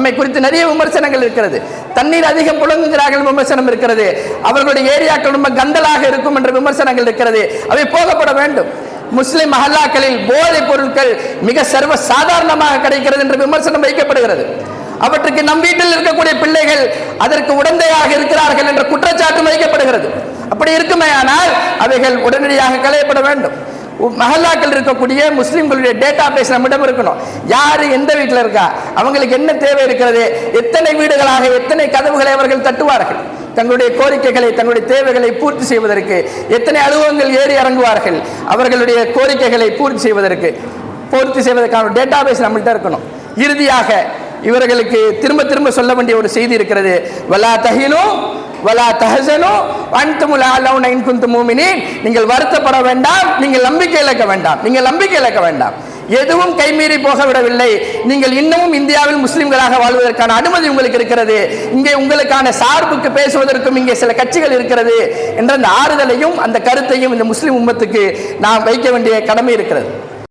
நம்மை குறித்து நிறைய விமர்சனங்கள் இருக்கிறது. தண்ணீர் அதிகம் புழங்குகிறார்கள் விமர்சனம் இருக்கிறது. அவர்களுடைய ஏரியாக்கள் ரொம்ப கந்தலாக இருக்கும் என்ற விமர்சனங்கள் இருக்கிறது. அவை போகப்பட வேண்டும். முஸ்லிம் மஹல்லாக்களில் போதைப் பொருட்கள் மிக சர்வ சாதாரணமாக கிடைக்கிறது என்ற விமர்சனம் வைக்கப்படுகிறது. அவற்றுக்கு நம் வீட்டில் இருக்கக்கூடிய பிள்ளைகள் அதற்கு உடந்தையாக இருக்கிறார்கள் என்ற குற்றச்சாட்டு வைக்கப்படுகிறது. அப்படி இருக்குமே ஆனால் அவைகள் உடனடியாக களையப்பட வேண்டும். மஹல்லாக்கள் இருக்கக்கூடிய முஸ்லிம்களுடைய டேட்டா பேஸ் நம்மிடம் இருக்கணும். யாரு எந்த வீட்டில் இருக்கா, அவங்களுக்கு என்ன தேவை இருக்கிறது, எத்தனை வீடுகளாக எத்தனை கதவுகளை அவர்கள் தட்டுவார்கள், தங்களுடைய கோரிக்கைகளை தங்களுடைய தேவைகளை பூர்த்தி செய்வதற்கு எத்தனை அலுவலகங்கள் ஏறி இறங்குவார்கள், அவர்களுடைய கோரிக்கைகளை பூர்த்தி செய்வதற்கான டேட்டா பேஸ் நம்மள்கிட்ட இருக்கணும். இறுதியாக இவர்களுக்கு திரும்ப திரும்ப சொல்ல வேண்டிய ஒரு செய்தி இருக்கிறது. வலா தஹினு வலா தஹஸனு வஅன்துமுல் அலௌன இன் குன்தும் முஃமினீன். நீங்கள் வருத்தப்பட வேண்டாம், நீங்கள் நம்பிக்கை இழக்க வேண்டாம். எதுவும் கைமீறி போக விடவில்லை. நீங்கள் இன்னமும் இந்தியாவில் முஸ்லிம்களாக வாழ்வதற்கான அனுமதி உங்களுக்கு இருக்கிறது. இங்கே உங்களுக்கான சார்புக்கு பேசுவதற்கும் இங்கே சில கட்சிகள் இருக்கிறது என்ற அந்த ஆறுதலையும் அந்த கருத்தையும் இந்த முஸ்லிம் உம்மத்துக்கு நாம் வைக்க வேண்டிய கடமை இருக்கிறது.